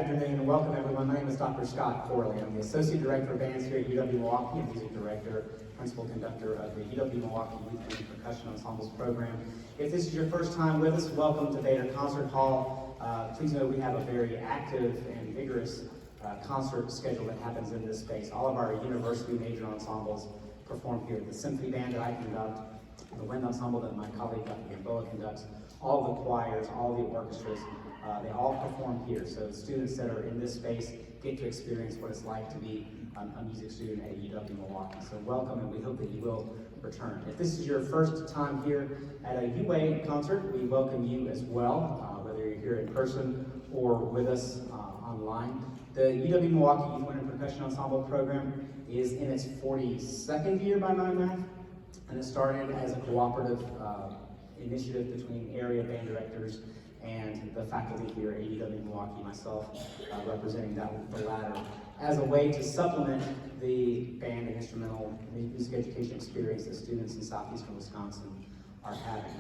afternoon and welcome everyone. My name is Dr. Scott Corley. I'm the Associate Director of Bands here at UW-Milwaukee and Music Director, Principal Conductor of the UW-Milwaukee Youth and Percussion Ensembles program. If this is your first time with us, welcome to Bader Concert Hall. Please know we have a very active and vigorous concert schedule that happens in this space. All of our university major ensembles perform here. The symphony band that I conduct, the wind ensemble that my colleague Dr. Gamboa conducts, all the choirs, all the orchestras, they all perform here. So students that are in this space get to experience what it's like to be a music student at UW-Milwaukee. So welcome, and we hope that you will return. If this is your first time here at a UA concert, we welcome you as well, whether you're here in person or with us online. The UW-Milwaukee Youth Wind and Percussion Ensemble program is in its 42nd year by my math, and it started as a cooperative initiative between area band directors and the faculty here at UW-Milwaukee, myself representing the latter, as a way to supplement the band and instrumental music education experience that students in southeastern Wisconsin are having.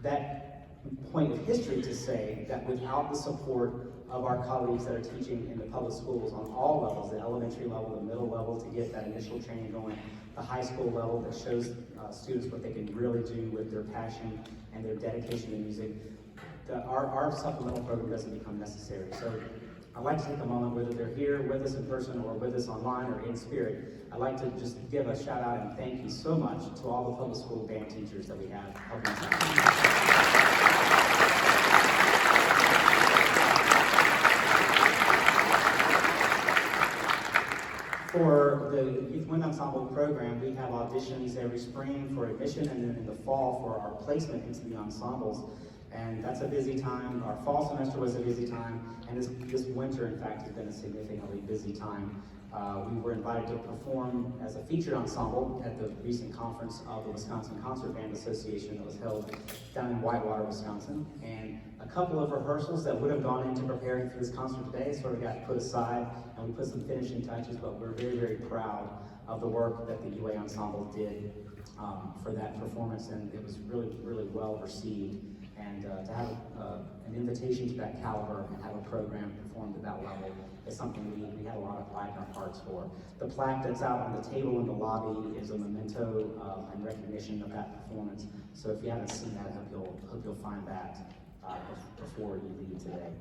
That point of history to say that without the support of our colleagues that are teaching in the public schools on all levels, the elementary level, the middle level, to get that initial training going, the high school level that shows students what they can really do with their passion and their dedication to music, our supplemental program doesn't become necessary. So I'd like to take a moment, whether they're here with us in person or with us online or in spirit, I'd like to just give a shout out and thank you so much to all the public school band teachers that we have helping us out. For the Youth Wind Ensemble program, we have auditions every spring for admission and then in the fall for our placement into the ensembles. And that's a busy time. Our fall semester was a busy time, and this winter, in fact, has been a significantly busy time. We were invited to perform as a featured ensemble at the recent conference of the Wisconsin Concert Band Association that was held down in Whitewater, Wisconsin. And a couple of rehearsals that would have gone into preparing for this concert today sort of got put aside, and we put some finishing touches, but we're very, very proud of the work that the UA Ensemble did for that performance, and it was really, really well received. And to have an invitation to that caliber and have a program performed at that level is something we had a lot of pride in our hearts for. The plaque that's out on the table in the lobby is a memento and recognition of that performance. So if you haven't seen that, I hope you'll find that before you leave today.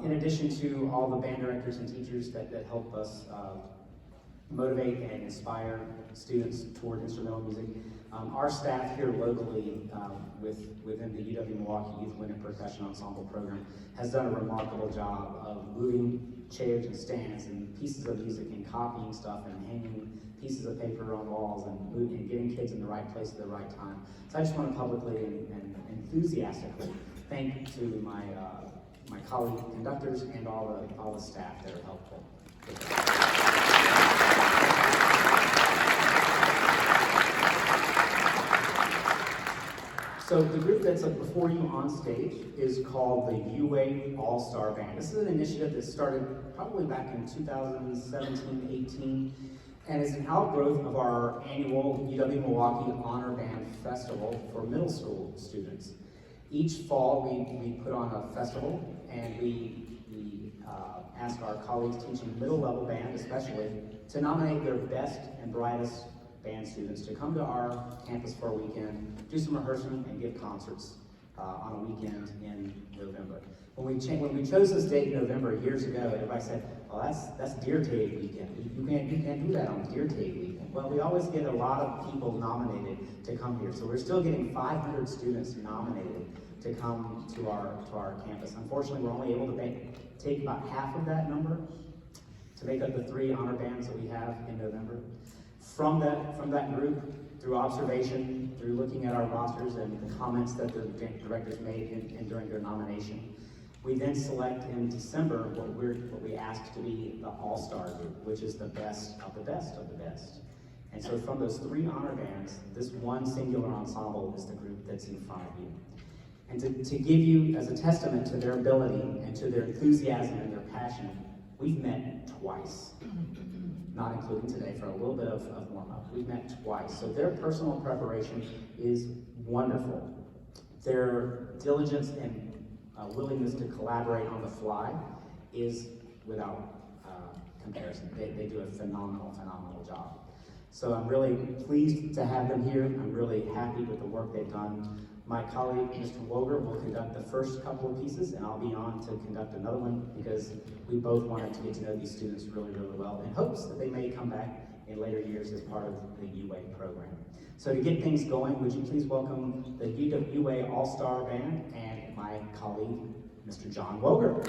In addition to all the band directors and teachers that help us motivate and inspire students toward instrumental music, our staff here locally within the UW-Milwaukee Youth Wind and Percussion Ensemble program has done a remarkable job of moving chairs and stands and pieces of music and copying stuff and hanging pieces of paper on walls and getting kids in the right place at the right time. So I just want to publicly and enthusiastically thank to my colleague conductors and all the staff that are helpful. So the group that's up before you on stage is called the UA All-Star Band. This is an initiative that started probably back in 2017-18 and is an outgrowth of our annual UW-Milwaukee Honor Band Festival for middle school students. Each fall we put on a festival and we ask our colleagues teaching middle level band especially to nominate their best and brightest band students to come to our campus for a weekend, do some rehearsing, and give concerts on a weekend in November. When we chose this date in November years ago, everybody said, "Oh, that's Deer Tape weekend. You can't do that on Deer Tape weekend." Well, we always get a lot of people nominated to come here, so we're still getting 500 students nominated to come to our campus. Unfortunately, we're only able to take about half of that number to make up the 3 honor bands that we have in November. From that group, through observation, through looking at our rosters and the comments that the directors made during their nomination, we then select in December what we ask to be the all-star group, which is the best of the best of the best. And so from those 3 honor bands, this one singular ensemble is the group that's in front of you. And to give you, as a testament to their ability and to their enthusiasm and their passion, we've met twice. Not including today, for a little bit of warm-up. We've met twice. So their personal preparation is wonderful. Their diligence and willingness to collaborate on the fly is without comparison. They do a phenomenal job. So I'm really pleased to have them here. I'm really happy with the work they've done. My colleague, Mr. Woger, will conduct the first couple of pieces, and I'll be on to conduct another one because we both wanted to get to know these students really well in hopes that they may come back in later years as part of the UA program. So to get things going, would you please welcome the UA All-Star Band and my colleague, Mr. John Woger.